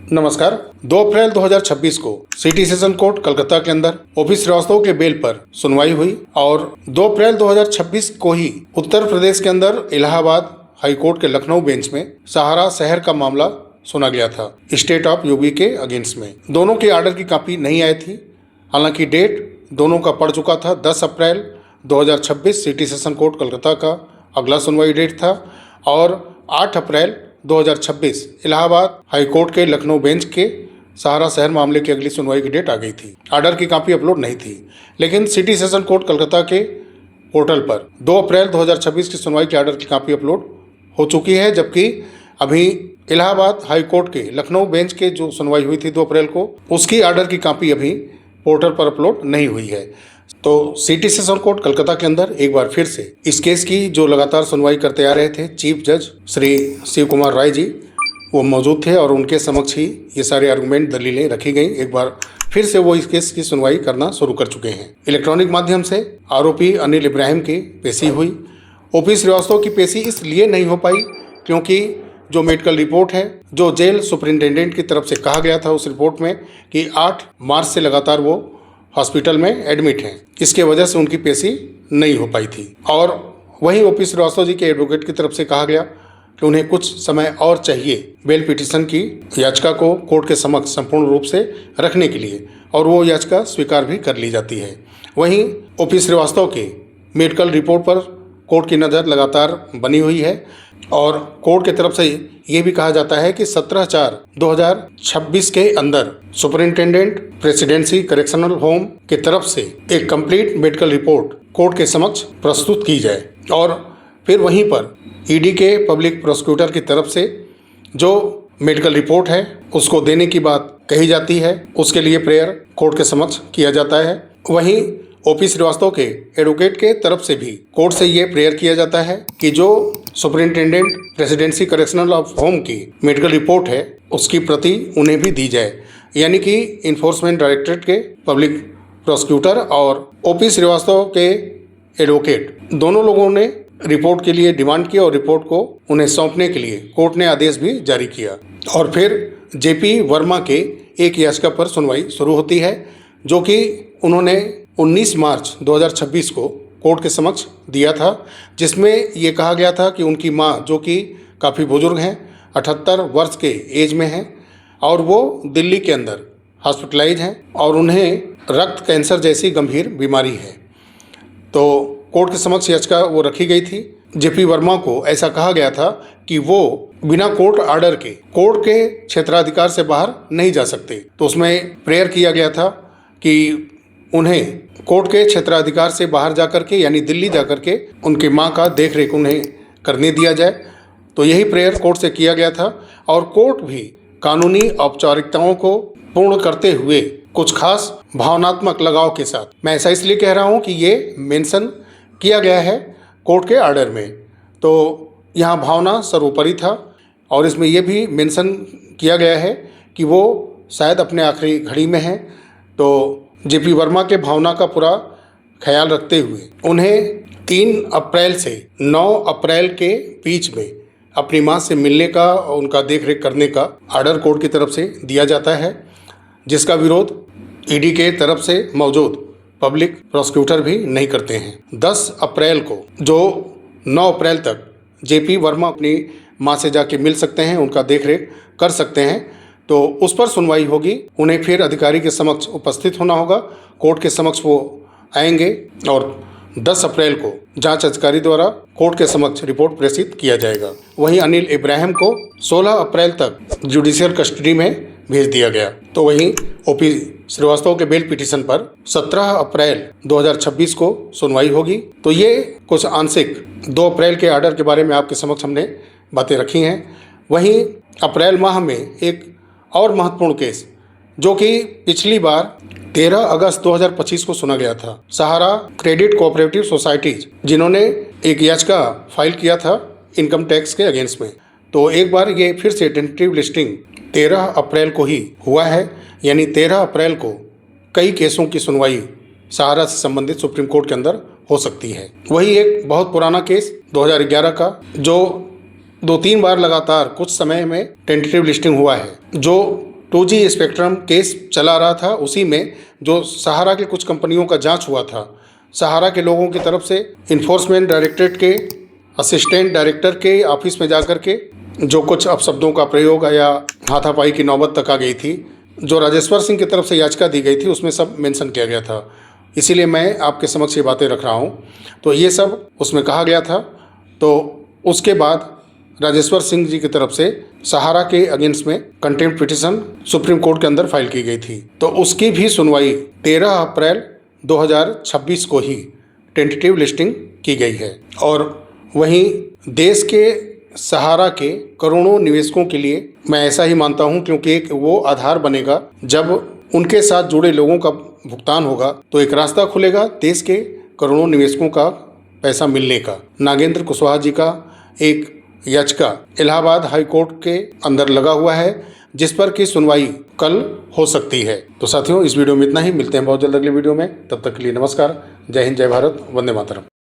नमस्कार। 2 अप्रैल 2026 को city session court Calcutta के अंदर ओपी श्रीवास्तव के बेल पर सुनवाई हुई और 2 अप्रैल 2026 को ही उत्तर प्रदेश के अंदर इलाहाबाद हाई कोर्ट के लखनऊ बेंच में सहारा शहर का मामला सुना गया था स्टेट ऑफ यूपी के अगेंस्ट में। दोनों के आर्डर की कॉपी नहीं आई थी। हालांकि डेट दोनों का पड़ चुका था। 10 अप्रैल 2026 सिटी सेशन कोर्ट कलकत्ता का अगला सुनवाई डेट था और 8 अप्रैल 2026 इलाहाबाद हाई कोर्ट के लखनऊ बेंच के सहारा शहर मामले की अगली सुनवाई की डेट आ गई थी। आर्डर की कॉपी अपलोड नहीं थी, लेकिन सिटी सेशन कोर्ट कलकत्ता के पोर्टल पर 2 अप्रैल 2026 की सुनवाई के आर्डर की कॉपी अपलोड हो चुकी है, जबकि अभी इलाहाबाद हाई कोर्ट के लखनऊ बेंच के जो सुनवाई हुई थी 2 अप्रैल को, उसकी आर्डर की कॉपी अभी पोर्टल पर अपलोड नहीं हुई है। तो सिटी सेशन कोर्ट कलकत्ता के अंदर एक बार फिर से इस केस की जो लगातार सुनवाई करते आ रहे थे चीफ जज श्री शिव कुमार राय जी, वो मौजूद थे और उनके समक्ष ही ये सारे आर्गूमेंट दलीलें रखी गई। एक बार फिर से वो इस केस की सुनवाई करना शुरू कर चुके हैं। इलेक्ट्रॉनिक माध्यम से आरोपी अनिल इब्राहिम की पेशी हुई। ओपी श्रीवास्तव की पेशी इसलिए नहीं हो पाई क्योंकि जो मेडिकल रिपोर्ट है, जो जेल सुपरिंटेंडेंट की तरफ से कहा गया था उस रिपोर्ट में कि 8 मार्च से लगातार वो हॉस्पिटल में एडमिट हैं, इसके वजह से उनकी पेशी नहीं हो पाई थी। और वहीं ओपी श्रीवास्तव जी के एडवोकेट की तरफ से कहा गया कि उन्हें कुछ समय और चाहिए बेल पिटीशन की याचिका को कोर्ट के समक्ष संपूर्ण रूप से रखने के लिए, और वो याचिका स्वीकार भी कर ली जाती है। वहीं ओपी श्रीवास्तव के मेडिकल रिपोर्ट पर कोर्ट की नज़र लगातार बनी हुई है और कोर्ट की तरफ से ये भी कहा जाता है कि 17/4/2026 के अंदर सुपरिंटेंडेंट प्रेसिडेंसी करेक्शनल होम की तरफ से एक कंप्लीट मेडिकल रिपोर्ट कोर्ट के समक्ष प्रस्तुत की जाए और फिर वहीं पर ईडी के पब्लिक प्रोसिक्यूटर की तरफ से जो मेडिकल रिपोर्ट है उसको देने की बात कही जाती है। उसके लिए प्रेयर कोर्ट के समक्ष किया जाता है। वहीं ओपी श्रीवास्तव के एडवोकेट के तरफ से भी कोर्ट से ये प्रेयर किया जाता है कि जो superintendent presidency correctional of home की मेडिकल रिपोर्ट है उसकी प्रति उन्हें भी दी जाए, यानी कि इन्फोर्समेंट डायरेक्टरेट के पब्लिक प्रोसिक्यूटर और ओपी श्रीवास्तव के एडवोकेट दोनों लोगों ने रिपोर्ट के लिए डिमांड की और रिपोर्ट को उन्हें सौंपने के लिए कोर्ट ने आदेश भी जारी किया। और फिर जेपी वर्मा के एक याचिका पर सुनवाई शुरू होती है, जो कि उन्होंने 19 मार्च 2026 को कोर्ट के समक्ष दिया था, जिसमें ये कहा गया था कि उनकी मां, जो कि काफ़ी बुजुर्ग हैं, 78 वर्ष के एज में हैं और वो दिल्ली के अंदर हॉस्पिटलाइज हैं और उन्हें रक्त कैंसर जैसी गंभीर बीमारी है। तो कोर्ट के समक्ष याचिका वो रखी गई थी। जेपी वर्मा को ऐसा कहा गया था कि वो बिना कोर्ट आर्डर के कोर्ट के क्षेत्राधिकार से बाहर नहीं जा सकते। तो उसमें प्रेयर किया गया था कि उन्हें कोर्ट के क्षेत्राधिकार से बाहर जाकर के, यानी दिल्ली जाकर के उनकी मां का देख रेख उन्हें करने दिया जाए। तो यही प्रेयर कोर्ट से किया गया था और कोर्ट भी कानूनी औपचारिकताओं को पूर्ण करते हुए कुछ खास भावनात्मक लगाव के साथ, मैं ऐसा इसलिए कह रहा हूं कि ये मेंशन किया गया है कोर्ट के आर्डर में, तो यहाँ भावना सर्वोपरि था। और इसमें यह भी मेंशन किया गया है कि वो शायद अपने आखिरी घड़ी में हैं, तो जेपी वर्मा के भावना का पूरा ख्याल रखते हुए उन्हें 3 अप्रैल से 9 अप्रैल के बीच में अपनी मां से मिलने का और उनका देखरेख करने का आर्डर कोर्ट की तरफ से दिया जाता है, जिसका विरोध ईडी के तरफ से मौजूद पब्लिक प्रोसिक्यूटर भी नहीं करते हैं। 10 अप्रैल को जो 9 अप्रैल तक जेपी वर्मा अपनी मां से जाके मिल सकते हैं, उनका देखरेख कर सकते हैं, तो उस पर सुनवाई होगी। उन्हें फिर अधिकारी के समक्ष उपस्थित होना होगा, कोर्ट के समक्ष वो आएंगे और 10 अप्रैल को जांच अधिकारी द्वारा कोर्ट के समक्ष रिपोर्ट प्रेषित किया जाएगा। वहीं अनिल इब्राहिम को 16 अप्रैल तक जुडिशियल कस्टडी में भेज दिया गया। तो वहीं ओपी श्रीवास्तव के बेल पिटीशन पर 17 अप्रैल 2026 को सुनवाई होगी। तो ये कुछ आंशिक 2 अप्रैल के आर्डर के बारे में आपके समक्ष हमने बातें रखी हैं। वहीं अप्रैल माह में एक और महत्वपूर्ण केस, जो कि पिछली बार 13 अगस्त 2025 को सुना गया था, सहारा क्रेडिट कोऑपरेटिव सोसाइटीज, जिन्होंने एक याचिका फाइल किया था इनकम टैक्स के अगेंस्ट में। तो एक बार ये फिर से टेंटेटिव लिस्टिंग 13 अप्रैल को ही हुआ है, यानी 13 अप्रैल को कई केसों की सुनवाई सहारा से संबंधित सुप्रीम कोर्ट के अंदर हो सकती है। वही एक बहुत पुराना केस 2011 का, जो 2-3 बार लगातार कुछ समय में टेंटेटिव लिस्टिंग हुआ है, जो 2G स्पेक्ट्रम केस चला रहा था, उसी में जो सहारा के कुछ कंपनियों का जांच हुआ था, सहारा के लोगों की तरफ से इन्फोर्समेंट डायरेक्टरेट के असिस्टेंट डायरेक्टर के ऑफिस में जाकर के जो कुछ अपशब्दों का प्रयोग या हाथापाई की नौबत तक आ गई थी, जो राजेश्वर सिंह की तरफ से याचिका दी गई थी उसमें सब मेंशन किया गया था। इसीलिए मैं आपके समक्ष ये बातें रख रहा हूँ। तो ये सब उसमें कहा गया था। तो उसके बाद राजेश्वर सिंह जी की तरफ से सहारा के अगेंस्ट में कंटेम्प्ट पिटीशन सुप्रीम कोर्ट के अंदर फाइल की गई थी। तो उसकी भी सुनवाई 13 अप्रैल 2026 को ही टेंटेटिव लिस्टिंग की गई है। और वहीं देश के सहारा के करोड़ों निवेशकों के लिए मैं ऐसा ही मानता हूं, क्योंकि एक वो आधार बनेगा जब उनके साथ जुड़े लोगों का भुगतान होगा तो एक रास्ता खुलेगा देश के करोड़ों निवेशकों का पैसा मिलने का। नागेंद्र कुशवाहा जी का एक याचिका इलाहाबाद हाई कोर्ट के अंदर लगा हुआ है, जिस पर की सुनवाई कल हो सकती है। तो साथियों, इस वीडियो में इतना ही। मिलते हैं बहुत जल्द अगले वीडियो में। तब तक के लिए नमस्कार। जय हिंद, जय भारत, वंदे मातरम।